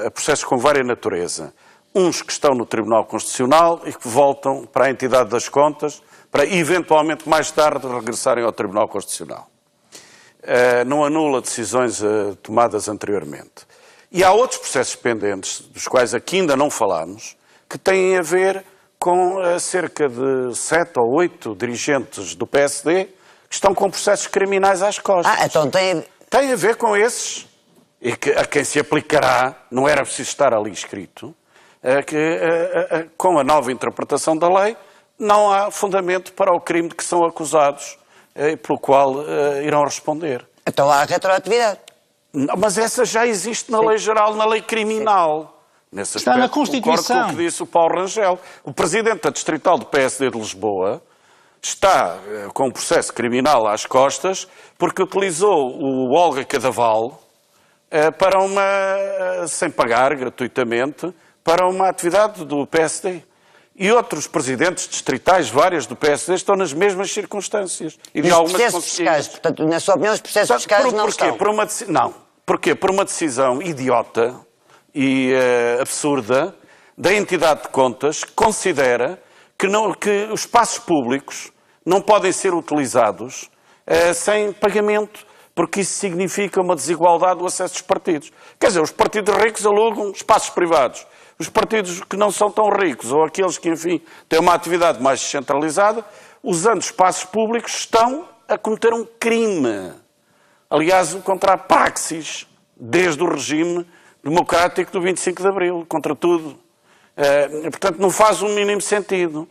a processos com vária natureza. Uns que estão no Tribunal Constitucional e que voltam para a entidade das contas para, eventualmente, mais tarde, regressarem ao Tribunal Constitucional. Não anula decisões tomadas anteriormente. E há outros processos pendentes, dos quais aqui ainda não falámos, que têm a ver com cerca de 7 ou 8 dirigentes do PSD que estão com processos criminais às costas. Então tem a ver com esses, e que a quem se aplicará, não era preciso estar ali escrito, com a nova interpretação da lei, não há fundamento para o crime de que são acusados, pelo qual irão responder. Então há retroatividade. Não, mas essa já existe na lei geral, na lei criminal. Nesse Está aspecto, na Constituição. concordo com o que disse o Paulo Rangel. O presidente da Distrital do PSD de Lisboa está com um processo criminal às costas porque utilizou o Olga Cadaval para sem pagar gratuitamente, para uma atividade do PSD. E outros presidentes distritais, várias do PSD, estão nas mesmas circunstâncias. E de Os algumas processos fiscais, portanto, na sua opinião, os processos fiscais não estão. Porquê? Por uma decisão idiota e absurda da entidade de contas que considera que os espaços públicos não podem ser utilizados sem pagamento, porque isso significa uma desigualdade do acesso dos partidos. Quer dizer, os partidos ricos alugam espaços privados. Os partidos que não são tão ricos, ou aqueles que, enfim, têm uma atividade mais descentralizada, usando espaços públicos, estão a cometer um crime. Aliás, contra a praxis, desde o regime democrático do 25 de Abril, contra tudo. Portanto, não faz o mínimo sentido.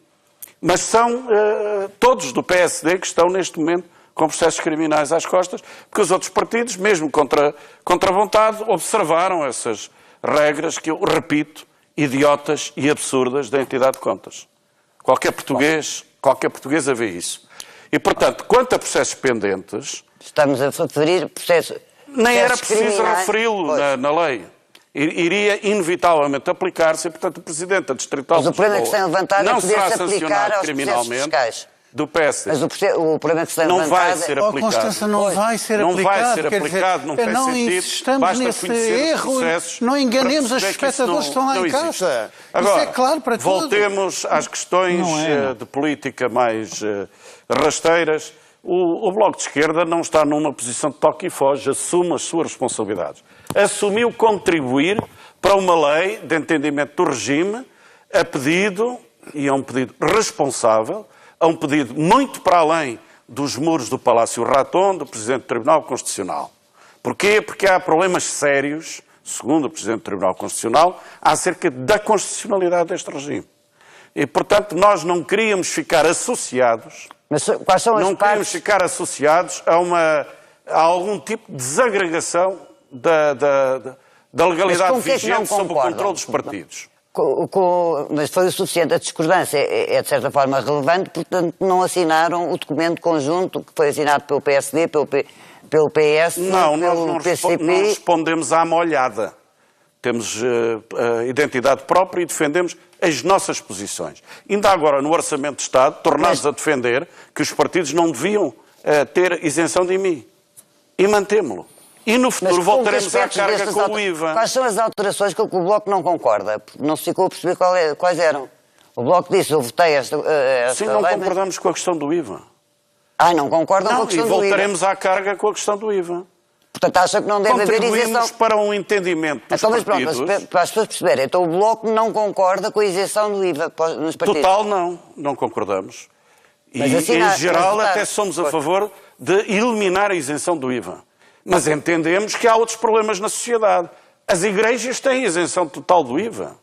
Mas são todos do PSD que estão, neste momento, com processos criminais às costas, porque os outros partidos, mesmo contra a vontade, observaram essas regras que eu repito, idiotas e absurdas da entidade de contas. Qualquer português a vê isso. E, portanto, quanto a processos pendentes... Estamos a referir processos... Nem era preciso referi-lo na lei. Iria inevitavelmente aplicar-se, e, portanto, o Presidente da Distrital de Lisboa não será sancionado criminalmente do PSD. Mas o problema que se tem não levantado... vai ser aplicado. Constança, não vai ser aplicado. Não vai ser aplicado, não faz não sentido. insistamos Basta nesse conhecer os erro, processos não enganemos para os perceber que isso espectadores que estão lá em existe. casa. Agora, isso é claro para todos. voltemos às questões de política mais rasteiras. O Bloco de Esquerda não está numa posição de toque e foge, assume as suas responsabilidades. Assumiu contribuir para uma lei de entendimento do regime a pedido, e é um pedido responsável, a um pedido muito para além dos muros do Palácio Raton, do Presidente do Tribunal Constitucional. Porquê? Porque há problemas sérios, segundo o Presidente do Tribunal Constitucional, acerca da constitucionalidade deste regime. E, portanto, nós não queríamos ficar associados... Mas quais são as queríamos ficar associados a algum tipo de desagregação da legalidade vigente sob o controle dos partidos. Mas foi o suficiente. A discordância é, de certa forma, relevante, portanto, não assinaram o documento conjunto que foi assinado pelo PSD, pelo PS, pelo PCP... Não respondemos à molhada. Temos identidade própria e defendemos as nossas posições. Ainda agora, no Orçamento de Estado, tornámos a defender que os partidos não deviam ter isenção de IMI. E mantemo-lo. E no futuro voltaremos à carga com o IVA. Quais são as alterações com que o Bloco não concorda? Não se ficou a perceber quais eram. O Bloco disse, eu votei esta Sim, não lei, concordamos com a questão do IVA. Não concordam com a questão do IVA. E voltaremos à carga com a questão do IVA. Portanto, acha que não deve haver isenção? Contribuímos para um entendimento dos partidos... Pronto, para as pessoas perceberem, então o Bloco não concorda com a isenção do IVA nos partidos? Total não concordamos. E, em geral, até somos a favor de eliminar a isenção do IVA. Mas entendemos que há outros problemas na sociedade. As igrejas têm isenção total do IVA.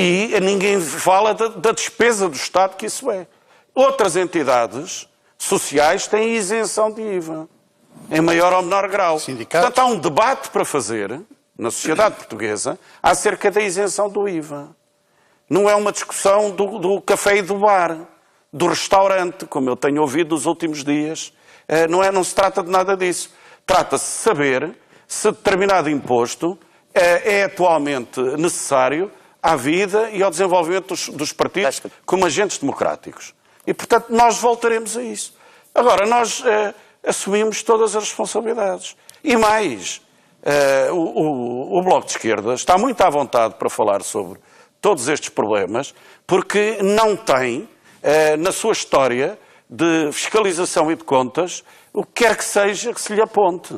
E ninguém fala da despesa do Estado que isso é. Outras entidades sociais têm isenção de IVA, em maior ou menor grau. Sindicatos. Portanto, há um debate para fazer na sociedade portuguesa acerca da isenção do IVA. Não é uma discussão do café e do bar, do restaurante, como eu tenho ouvido nos últimos dias. Não se trata de nada disso. Trata-se de saber se determinado imposto é atualmente necessário à vida e ao desenvolvimento dos partidos como agentes democráticos. E, portanto, nós voltaremos a isso. Agora, nós assumimos todas as responsabilidades. E mais, o Bloco de Esquerda está muito à vontade para falar sobre todos estes problemas, porque não tem, na sua história de fiscalização e de contas, o que quer que seja que se lhe aponte.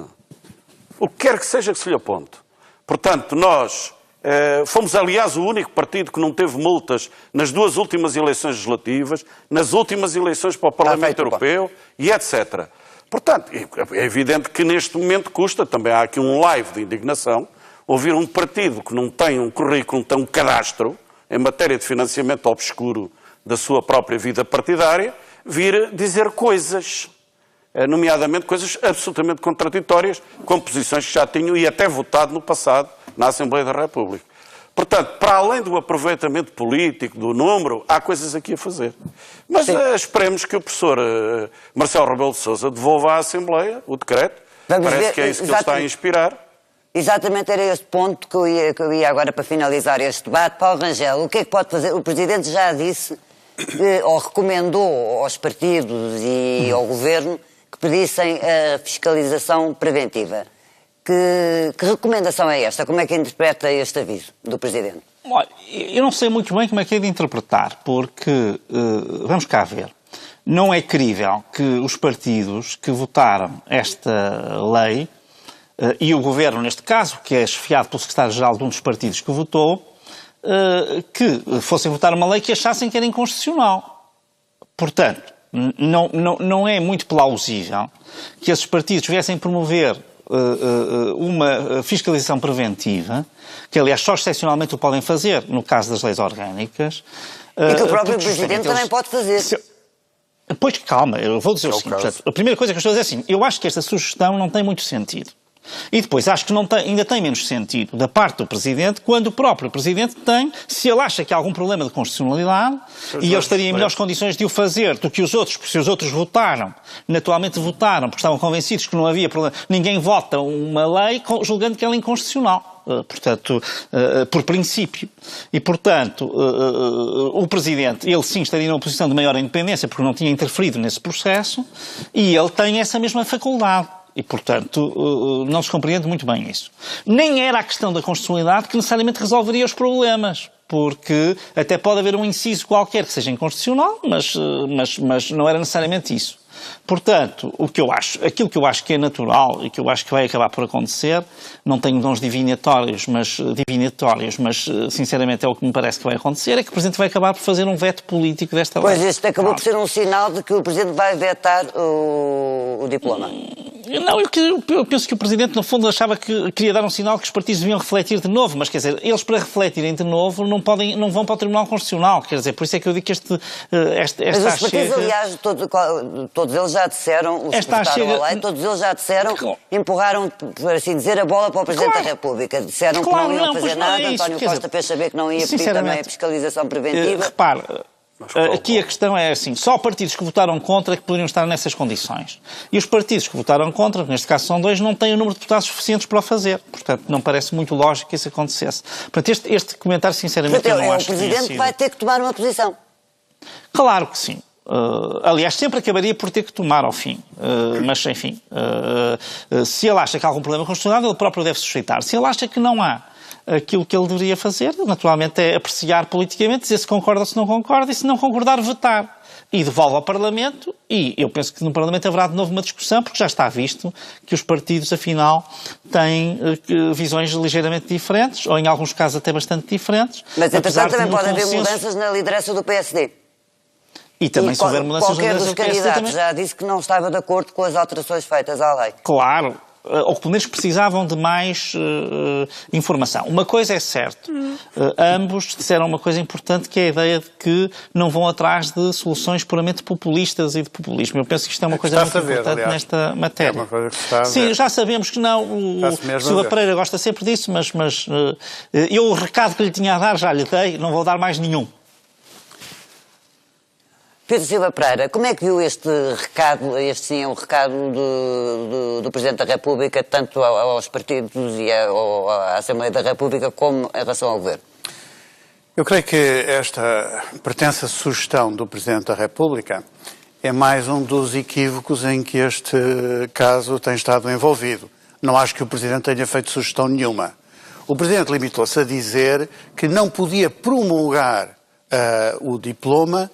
O que quer que seja que se lhe aponte. Portanto, nós fomos, aliás, o único partido que não teve multas nas 2 últimas eleições legislativas, nas últimas eleições para o Parlamento Europeu e etc. Portanto, é evidente que neste momento custa, também há aqui um live de indignação, ouvir um partido que não tem um currículo, não tem um cadastro em matéria de financiamento obscuro da sua própria vida partidária, vir dizer coisas, nomeadamente coisas absolutamente contraditórias, com posições que já tinham e até votado no passado na Assembleia da República. Portanto, para além do aproveitamento político, do número, há coisas aqui a fazer. Mas esperemos que o professor Marcelo Rebelo de Sousa devolva à Assembleia o decreto. Parece que é isso que ele está a inspirar. Exatamente, era este ponto que eu ia agora para finalizar este debate. Paulo Rangel, o que é que pode fazer? O Presidente já disse, ou recomendou aos partidos e ao Governo que pedissem a fiscalização preventiva. Que recomendação é esta? Como é que interpreta este aviso do Presidente? Olha, eu não sei muito bem como é que é de interpretar, porque, vamos cá ver, não é crível que os partidos que votaram esta lei, e o Governo, neste caso, que é chefiado pelo secretário-geral de um dos partidos que votou, que fossem votar uma lei que achassem que era inconstitucional. Portanto, não é muito plausível que esses partidos viessem promover uma fiscalização preventiva, que aliás só excepcionalmente o podem fazer no caso das leis orgânicas. E que o próprio Presidente também pode fazer. Pois calma, eu vou dizer o seguinte. Portanto, a primeira coisa que eu estou a dizer é assim, eu acho que esta sugestão não tem muito sentido. E depois acho que ainda tem menos sentido da parte do Presidente quando o próprio Presidente tem, se ele acha que há algum problema de constitucionalidade e ele estaria em melhores condições de o fazer do que os outros, porque se os outros votaram, naturalmente votaram, porque estavam convencidos que não havia problema, ninguém vota uma lei julgando que ela é inconstitucional. Portanto, por princípio. E, portanto, o Presidente, ele sim estaria numa posição de maior independência porque não tinha interferido nesse processo e ele tem essa mesma faculdade. E, portanto, não se compreende muito bem isso. Nem era a questão da constitucionalidade que necessariamente resolveria os problemas, porque até pode haver um inciso qualquer que seja inconstitucional, mas não era necessariamente isso. Portanto, aquilo que eu acho que é natural e que eu acho que vai acabar por acontecer, não tenho dons divinatórios, mas sinceramente é o que me parece que vai acontecer, é que o Presidente vai acabar por fazer um veto político desta lei. Pois, isto acabou por ser um sinal de que o Presidente vai vetar o diploma. Não, eu penso que o Presidente, no fundo, achava que queria dar um sinal que os partidos deviam refletir de novo, mas, quer dizer, eles para refletirem de novo não vão para o Tribunal Constitucional, quer dizer, por isso é que eu digo que esta mas os partidos, aliás, todos eles já disseram, os que votaram a lei, todos eles já disseram, empurraram, por assim dizer, a bola para o Presidente da República. Disseram que não iam fazer nada, António Costa fez saber que não ia pedir também a fiscalização preventiva. Repare, aqui a questão é assim, só partidos que votaram contra que poderiam estar nessas condições. E os partidos que votaram contra, que neste caso são 2, não têm o número de deputados suficientes para o fazer. Portanto, não parece muito lógico que isso acontecesse. Portanto, este comentário, sinceramente, eu não acho que o Presidente vai ter que tomar uma posição. Claro que sim. Aliás, sempre acabaria por ter que tomar ao fim. Mas, enfim, se ele acha que há algum problema constitucional, ele próprio deve sujeitar. Se ele acha que não há, aquilo que ele deveria fazer, naturalmente, é apreciar politicamente, dizer se concorda ou se não concorda, e se não concordar, vetar. E devolve ao Parlamento, e eu penso que no Parlamento haverá de novo uma discussão, porque já está visto que os partidos, afinal, têm visões ligeiramente diferentes, ou em alguns casos até bastante diferentes. Mas, entretanto, também pode haver mudanças na liderança do PSD. E também se houver mudanças na liderança do PSD... Qualquer dos candidatos já disse que não estava de acordo com as alterações feitas à lei. Claro. ou que pelo menos precisavam de mais informação. Uma coisa é certa, ambos disseram uma coisa importante, que é a ideia de que não vão atrás de soluções puramente populistas e de populismo. Eu penso que isto é uma coisa muito importante nesta matéria. É uma coisa que está a ver. Sim, já sabemos que não, o Silva Pereira gosta sempre disso, mas eu o recado que lhe tinha a dar já lhe dei, não vou dar mais nenhum. Pedro Silva Pereira, como é que viu este recado, o recado do Presidente da República, tanto aos partidos e à Assembleia da República, como em relação ao Governo? Eu creio que esta pretensa sugestão do Presidente da República é mais um dos equívocos em que este caso tem estado envolvido. Não acho que o Presidente tenha feito sugestão nenhuma. O Presidente limitou-se a dizer que não podia promulgar o diploma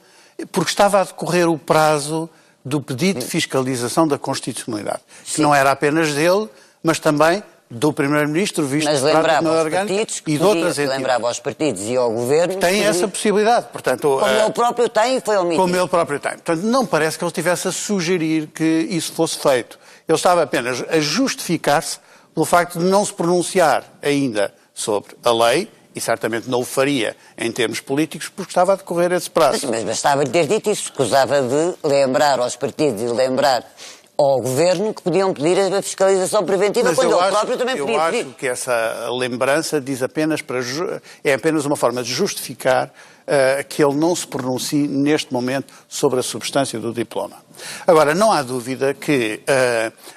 porque estava a decorrer o prazo do pedido de fiscalização da constitucionalidade, que não era apenas dele, mas também do Primeiro-Ministro, visto que se trata de uma orgânica, e de outras entidades. Lembrava aos partidos e ao Governo... Tem essa possibilidade, portanto... Como ele próprio tem e foi omitido. Como ele próprio tem. Portanto, não parece que ele estivesse a sugerir que isso fosse feito. Ele estava apenas a justificar-se pelo facto de não se pronunciar ainda sobre a lei, e certamente não o faria em termos políticos, porque estava a decorrer esse prazo. Mas bastava ter dito isso, escusava de lembrar aos partidos e lembrar ao Governo que podiam pedir a fiscalização preventiva, quando ele próprio também podia pedir. Eu acho que essa lembrança diz apenas é apenas uma forma de justificar que ele não se pronuncie neste momento sobre a substância do diploma. Agora, não há dúvida que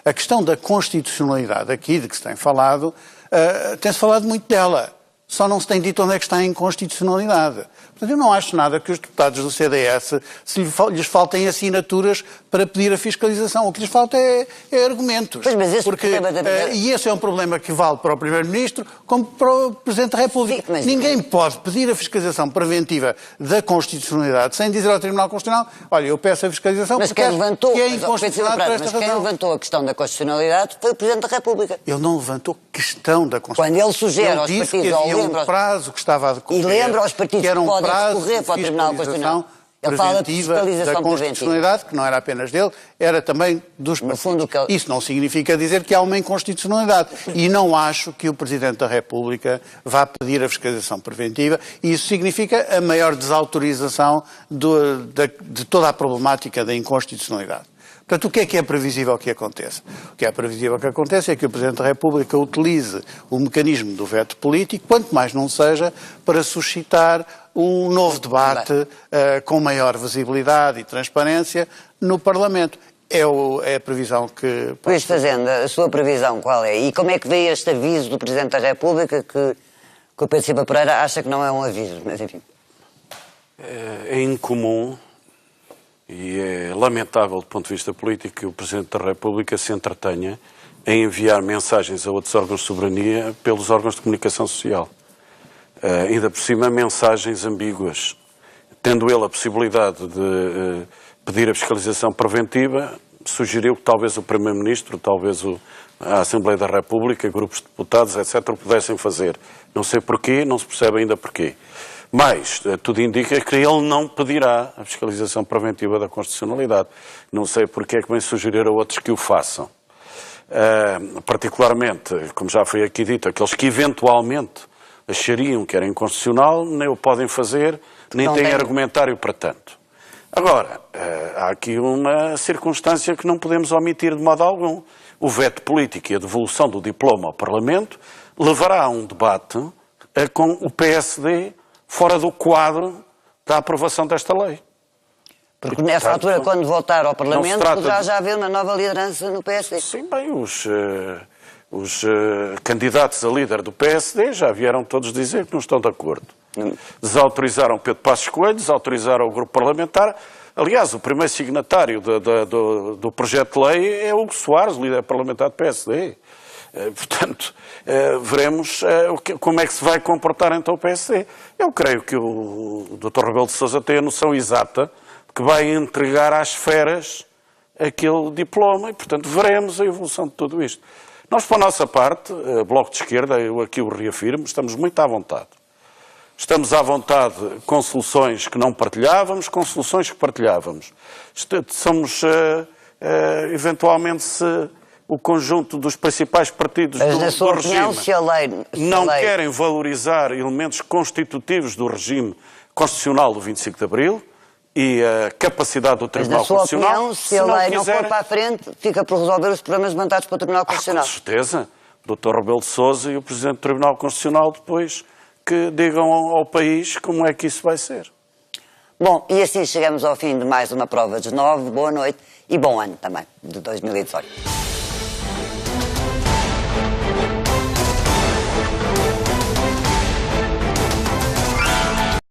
a questão da constitucionalidade aqui, de que se tem falado, tem-se falado muito dela. Só não se tem dito onde é que está a inconstitucionalidade. Portanto, eu não acho nada que os deputados do CDS lhes faltem assinaturas para pedir a fiscalização. O que lhes falta é argumentos. Pois, mas e esse é um problema que vale para o Primeiro-Ministro como para o Presidente da República. Sim, Ninguém pode pedir a fiscalização preventiva da constitucionalidade sem dizer ao Tribunal Constitucional: olha, eu peço a fiscalização porque é inconstitucional por esta razão. Quem levantou a questão da constitucionalidade foi o Presidente da República. Ele não levantou questão da constitucionalidade. Quando ele sugere aos partidos, havia um prazo que estava a decorrer, e lembra aos partidos que era um que podem prazo recorrer para o Tribunal Constitucional. Ele fala de fiscalização da constitucionalidade, que não era apenas dele, era também dos partidos. No fundo, Isso não significa dizer que há uma inconstitucionalidade. E não acho que o Presidente da República vá pedir a fiscalização preventiva, e isso significa a maior desautorização de toda a problemática da inconstitucionalidade. Portanto, o que é previsível que aconteça? O que é previsível que aconteça é que o Presidente da República utilize o mecanismo do veto político, quanto mais não seja, para suscitar um novo debate com maior visibilidade e transparência no Parlamento. É a previsão que... Luís Fazenda, a sua previsão qual é? E como é que veio este aviso do Presidente da República que o Pedro Silva Pereira acha que não é um aviso? Mas, enfim. É incomum e é lamentável do ponto de vista político que o Presidente da República se entretenha em enviar mensagens a outros órgãos de soberania pelos órgãos de comunicação social. Ainda por cima, mensagens ambíguas. Tendo ele a possibilidade de pedir a fiscalização preventiva, sugeriu que talvez o Primeiro-Ministro, talvez a Assembleia da República, grupos de deputados, etc., o pudessem fazer. Não sei porquê, não se percebe ainda porquê. Mas tudo indica que ele não pedirá a fiscalização preventiva da constitucionalidade. Não sei porque é que vem sugerir a outros que o façam. Particularmente, como já foi aqui dito, aqueles que eventualmente achariam que era inconstitucional, nem o podem fazer, nem têm argumentário para tanto. Agora, há aqui uma circunstância que não podemos omitir de modo algum. O veto político e a devolução do diploma ao Parlamento levará a um debate com o PSD fora do quadro da aprovação desta lei. Porque nessa altura, quando voltar ao Parlamento, poderá já haver uma nova liderança no PSD. Sim, bem, os candidatos a líder do PSD já vieram todos dizer que não estão de acordo. Desautorizaram Pedro Passos Coelho, desautorizaram o grupo parlamentar. Aliás, o primeiro signatário do projeto de lei é Hugo Soares, líder parlamentar do PSD. Portanto, veremos como é que se vai comportar então o PSD. Eu creio que o Dr. Rebelo de Sousa tem a noção exata de que vai entregar às feras aquele diploma e, portanto, veremos a evolução de tudo isto. Nós, por a nossa parte, Bloco de Esquerda, eu aqui o reafirmo, estamos muito à vontade. Estamos à vontade com soluções que não partilhávamos, com soluções que partilhávamos. Somos, eventualmente, se o conjunto dos principais partidos Mas, do na sua regime opinião, se a lei... não querem valorizar elementos constitutivos do regime constitucional do 25 de Abril e a capacidade do Tribunal Mas, na sua Constitucional... opinião, se a lei não for para a frente, fica por resolver os problemas levantados pelo Tribunal Constitucional. Com certeza. O Dr. Rebelo de Sousa e o Presidente do Tribunal Constitucional depois que digam ao país como é que isso vai ser. Bom, e assim chegamos ao fim de mais uma prova dos 9. Boa noite e bom ano também, de 2018.